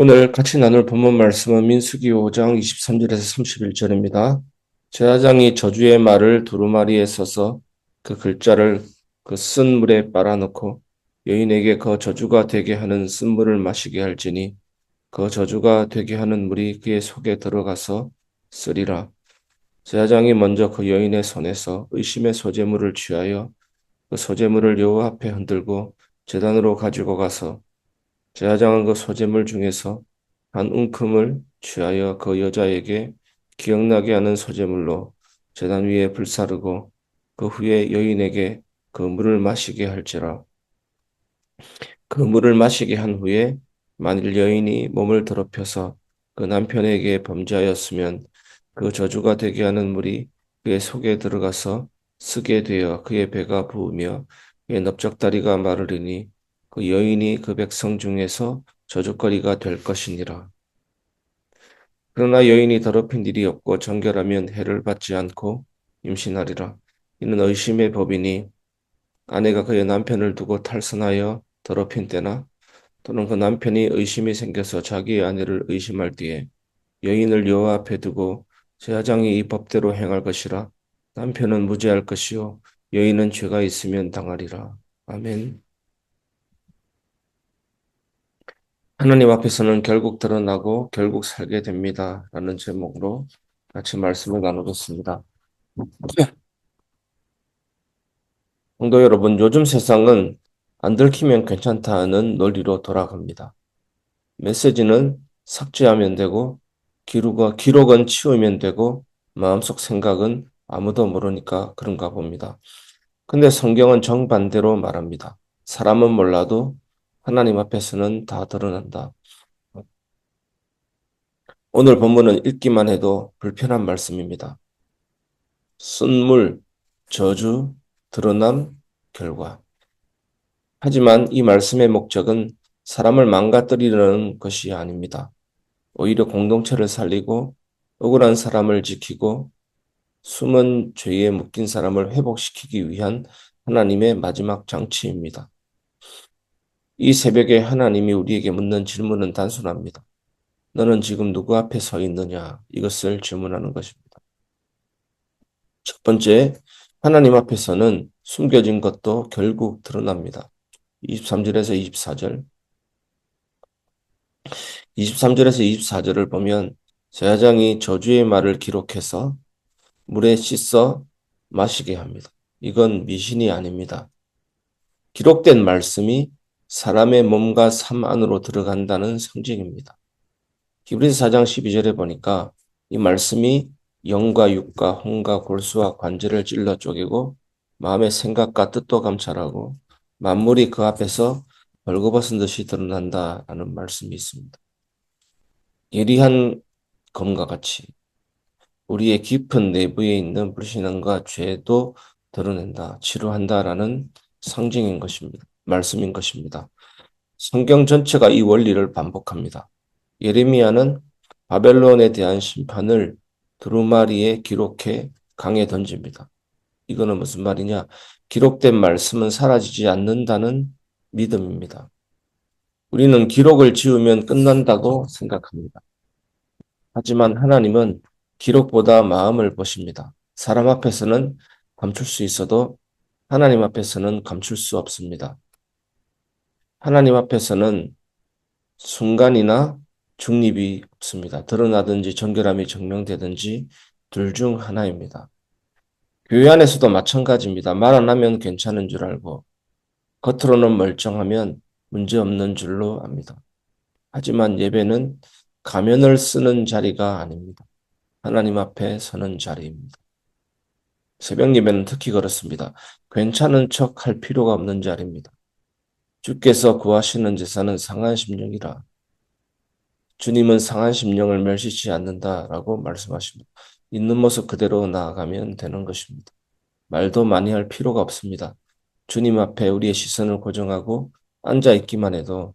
오늘 같이 나눌 본문 말씀은 민수기 5장 23절에서 31절입니다. 제사장이 저주의 말을 두루마리에 써서 그 글자를 그 쓴 물에 빨아넣고 여인에게 그 저주가 되게 하는 쓴 물을 마시게 할지니 그 저주가 되게 하는 물이 그의 속에 들어가서 쓰리라. 제사장이 먼저 그 여인의 손에서 의심의 소재물을 취하여 그 소재물을 여호와 앞에 흔들고 제단으로 가지고 가서 제사장은 그 소재물 중에서 한 움큼을 취하여 그 여자에게 기억나게 하는 소재물로 제단 위에 불사르고 그 후에 여인에게 그 물을 마시게 할지라. 그 물을 마시게 한 후에 만일 여인이 몸을 더럽혀서 그 남편에게 범죄하였으면 그 저주가 되게 하는 물이 그의 속에 들어가서 쓰게 되어 그의 배가 부으며 그의 넓적다리가 마르리니 그 여인이 그 백성 중에서 저주거리가 될 것이니라. 그러나 여인이 더럽힌 일이 없고 정결하면 해를 받지 않고 임신하리라. 이는 의심의 법이니 아내가 그의 남편을 두고 탈선하여 더럽힌 때나 또는 그 남편이 의심이 생겨서 자기의 아내를 의심할 때에 여인을 여호와 앞에 두고 제사장이 이 법대로 행할 것이라. 남편은 무죄할 것이요 여인은 죄가 있으면 당하리라. 아멘. 하나님 앞에서는 결국 드러나고 결국 살게 됩니다. 라는 제목으로 같이 말씀을 나누겠습니다. 성도 여러분, 요즘 세상은 안 들키면 괜찮다는 논리로 돌아갑니다. 메시지는 삭제하면 되고, 기록은 치우면 되고, 마음속 생각은 아무도 모르니까 그런가 봅니다. 근데 성경은 정반대로 말합니다. 사람은 몰라도 하나님 앞에서는 다 드러난다. 오늘 본문은 읽기만 해도 불편한 말씀입니다. 쓴물, 저주, 드러남, 결과. 하지만 이 말씀의 목적은 사람을 망가뜨리려는 것이 아닙니다. 오히려 공동체를 살리고 억울한 사람을 지키고 숨은 죄에 묶인 사람을 회복시키기 위한 하나님의 마지막 장치입니다. 이 새벽에 하나님이 우리에게 묻는 질문은 단순합니다. 너는 지금 누구 앞에 서 있느냐? 이것을 질문하는 것입니다. 첫 번째, 하나님 앞에서는 숨겨진 것도 결국 드러납니다. 23절에서 24절. 23절에서 24절을 보면 제사장이 저주의 말을 기록해서 물에 씻어 마시게 합니다. 이건 미신이 아닙니다. 기록된 말씀이 사람의 몸과 삶 안으로 들어간다는 상징입니다. 히브리서 4장 12절에 보니까 이 말씀이 영과 육과 혼과 골수와 관절을 찔러 쪼개고 마음의 생각과 뜻도 감찰하고 만물이 그 앞에서 벌거벗은 듯이 드러난다라는 말씀이 있습니다. 예리한 검과 같이 우리의 깊은 내부에 있는 불신앙과 죄도 드러낸다, 치료한다라는 상징인 것입니다. 말씀인 것입니다. 성경 전체가 이 원리를 반복합니다. 예레미야는 바벨론에 대한 심판을 두루마리에 기록해 강에 던집니다. 이거는 무슨 말이냐? 기록된 말씀은 사라지지 않는다는 믿음입니다. 우리는 기록을 지우면 끝난다고 생각합니다. 하지만 하나님은 기록보다 마음을 보십니다. 사람 앞에서는 감출 수 있어도 하나님 앞에서는 감출 수 없습니다. 하나님 앞에서는 순간이나 중립이 없습니다. 드러나든지 정결함이 증명되든지 둘 중 하나입니다. 교회 안에서도 마찬가지입니다. 말 안 하면 괜찮은 줄 알고 겉으로는 멀쩡하면 문제없는 줄로 압니다. 하지만 예배는 가면을 쓰는 자리가 아닙니다. 하나님 앞에 서는 자리입니다. 새벽 예배는 특히 그렇습니다. 괜찮은 척 할 필요가 없는 자리입니다. 주께서 구하시는 제사는 상한 심령이라. 주님은 상한 심령을 멸시치 않는다라고 말씀하십니다. 있는 모습 그대로 나아가면 되는 것입니다. 말도 많이 할 필요가 없습니다. 주님 앞에 우리의 시선을 고정하고 앉아 있기만 해도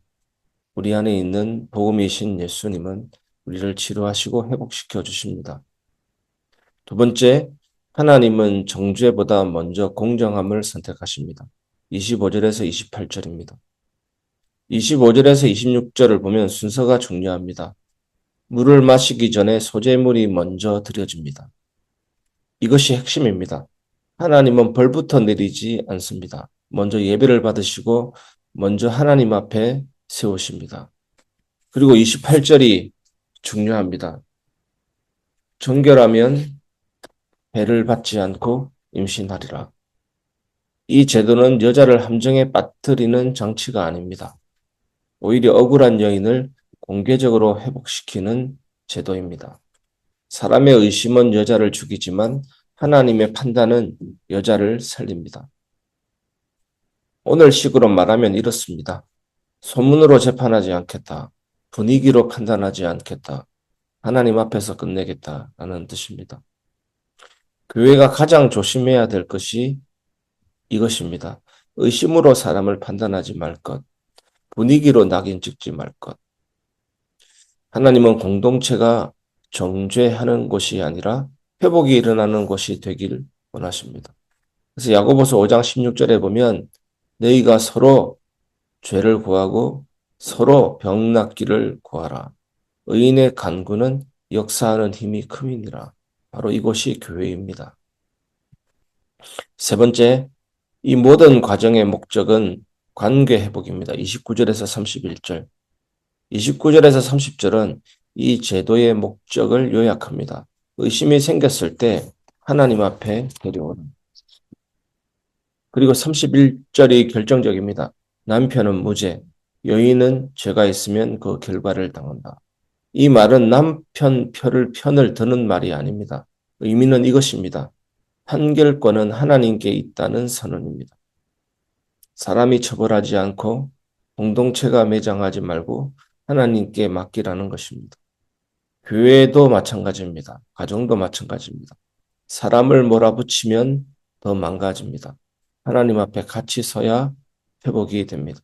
우리 안에 있는 복음이신 예수님은 우리를 치료하시고 회복시켜 주십니다. 두 번째, 하나님은 정죄보다 먼저 공정함을 선택하십니다. 25절에서 28절입니다. 25절에서 26절을 보면 순서가 중요합니다. 물을 마시기 전에 소재물이 먼저 드려집니다. 이것이 핵심입니다. 하나님은 벌부터 내리지 않습니다. 먼저 예배를 받으시고 먼저 하나님 앞에 세우십니다. 그리고 28절이 중요합니다. 정결하면 해를 받지 않고 임신하리라. 이 제도는 여자를 함정에 빠뜨리는 장치가 아닙니다. 오히려 억울한 여인을 공개적으로 회복시키는 제도입니다. 사람의 의심은 여자를 죽이지만 하나님의 판단은 여자를 살립니다. 오늘식으로 말하면 이렇습니다. 소문으로 재판하지 않겠다. 분위기로 판단하지 않겠다. 하나님 앞에서 끝내겠다라는 뜻입니다. 교회가 가장 조심해야 될 것이 이것입니다. 의심으로 사람을 판단하지 말 것. 분위기로 낙인 찍지 말 것. 하나님은 공동체가 정죄하는 곳이 아니라 회복이 일어나는 곳이 되길 원하십니다. 그래서 야고보서 5장 16절에 보면 너희가 서로 죄를 구하고 서로 병 낫기를 구하라. 의인의 간구는 역사하는 힘이 큼이니라. 바로 이곳이 교회입니다. 세 번째, 이 모든 과정의 목적은 관계 회복입니다. 29절에서 31절. 29절에서 30절은 이 제도의 목적을 요약합니다. 의심이 생겼을 때 하나님 앞에 데려오는. 그리고 31절이 결정적입니다. 남편은 무죄, 여인은 죄가 있으면 그 결과를 당한다. 이 말은 남편 편을 드는 말이 아닙니다. 의미는 이것입니다. 판결권은 하나님께 있다는 선언입니다. 사람이 처벌하지 않고 공동체가 매장하지 말고 하나님께 맡기라는 것입니다. 교회도 마찬가지입니다. 가정도 마찬가지입니다. 사람을 몰아붙이면 더 망가집니다. 하나님 앞에 같이 서야 회복이 됩니다.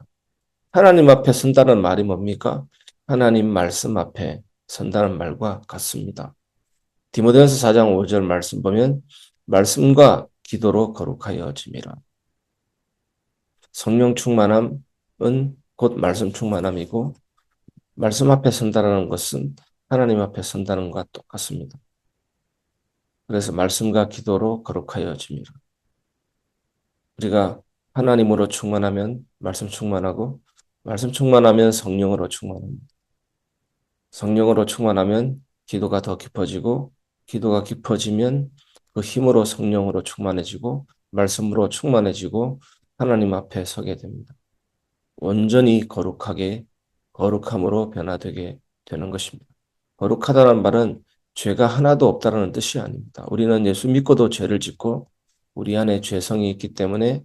하나님 앞에 선다는 말이 뭡니까? 하나님 말씀 앞에 선다는 말과 같습니다. 디모데전서 4장 5절 말씀 보면 말씀과 기도로 거룩하여짐이라. 성령 충만함은 곧 말씀 충만함이고 말씀 앞에 선다라는 것은 하나님 앞에 선다는 것과 똑같습니다. 그래서 말씀과 기도로 거룩하여짐이라. 우리가 하나님으로 충만하면 말씀 충만하고 말씀 충만하면 성령으로 충만합니다. 성령으로 충만하면 기도가 더 깊어지고 기도가 깊어지면 그 힘으로 성령으로 충만해지고 말씀으로 충만해지고 하나님 앞에 서게 됩니다. 온전히 거룩함으로 변화되게 되는 것입니다. 거룩하다는 말은 죄가 하나도 없다는 뜻이 아닙니다. 우리는 예수 믿고도 죄를 짓고 우리 안에 죄성이 있기 때문에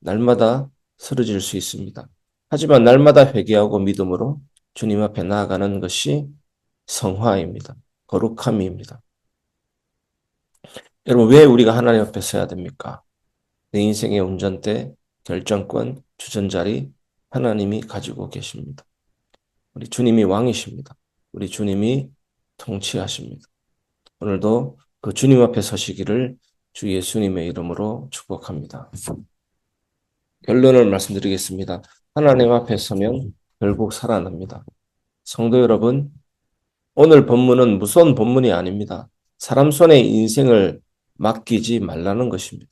날마다 쓰러질 수 있습니다. 하지만 날마다 회개하고 믿음으로 주님 앞에 나아가는 것이 성화입니다. 거룩함입니다. 여러분, 왜 우리가 하나님 앞에 서야 됩니까? 내 인생의 운전대, 결정권, 주전자리 하나님이 가지고 계십니다. 우리 주님이 왕이십니다. 우리 주님이 통치하십니다. 오늘도 그 주님 앞에 서시기를 주 예수님의 이름으로 축복합니다. 결론을 말씀드리겠습니다. 하나님 앞에 서면 결국 살아납니다. 성도 여러분, 오늘 본문은 무서운 본문이 아닙니다. 사람 손에 인생을 맡기지 말라는 것입니다.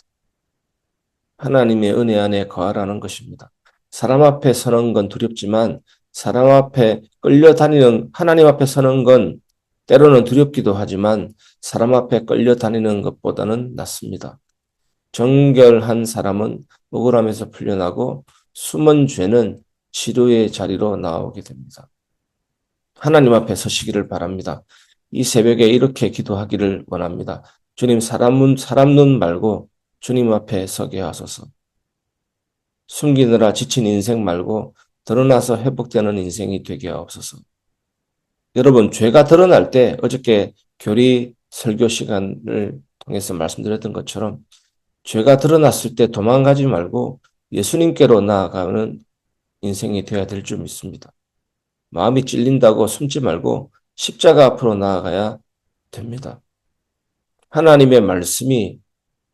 하나님의 은혜 안에 거하라는 것입니다. 사람 앞에 서는 건 두렵지만 사람 앞에 끌려다니는 하나님 앞에 서는 건 때로는 두렵기도 하지만 사람 앞에 끌려다니는 것보다는 낫습니다. 정결한 사람은 억울함에서 풀려나고 숨은 죄는 치료의 자리로 나오게 됩니다. 하나님 앞에 서시기를 바랍니다. 이 새벽에 이렇게 기도하기를 원합니다. 주님, 사람 눈 말고 주님 앞에 서게 하소서. 숨기느라 지친 인생 말고 드러나서 회복되는 인생이 되게 하옵소서. 여러분, 죄가 드러날 때 어저께 교리 설교 시간을 통해서 말씀드렸던 것처럼 죄가 드러났을 때 도망가지 말고 예수님께로 나아가는 인생이 되어야 될 줄 믿습니다. 마음이 찔린다고 숨지 말고 십자가 앞으로 나아가야 됩니다. 하나님의 말씀이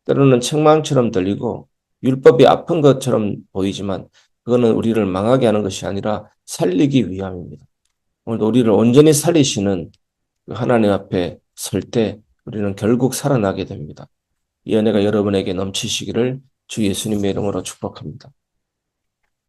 때로는 책망처럼 들리고 율법이 아픈 것처럼 보이지만 그거는 우리를 망하게 하는 것이 아니라 살리기 위함입니다. 오늘도 우리를 온전히 살리시는 그 하나님 앞에 설 때 우리는 결국 살아나게 됩니다. 이 은혜가 여러분에게 넘치시기를 주 예수님의 이름으로 축복합니다.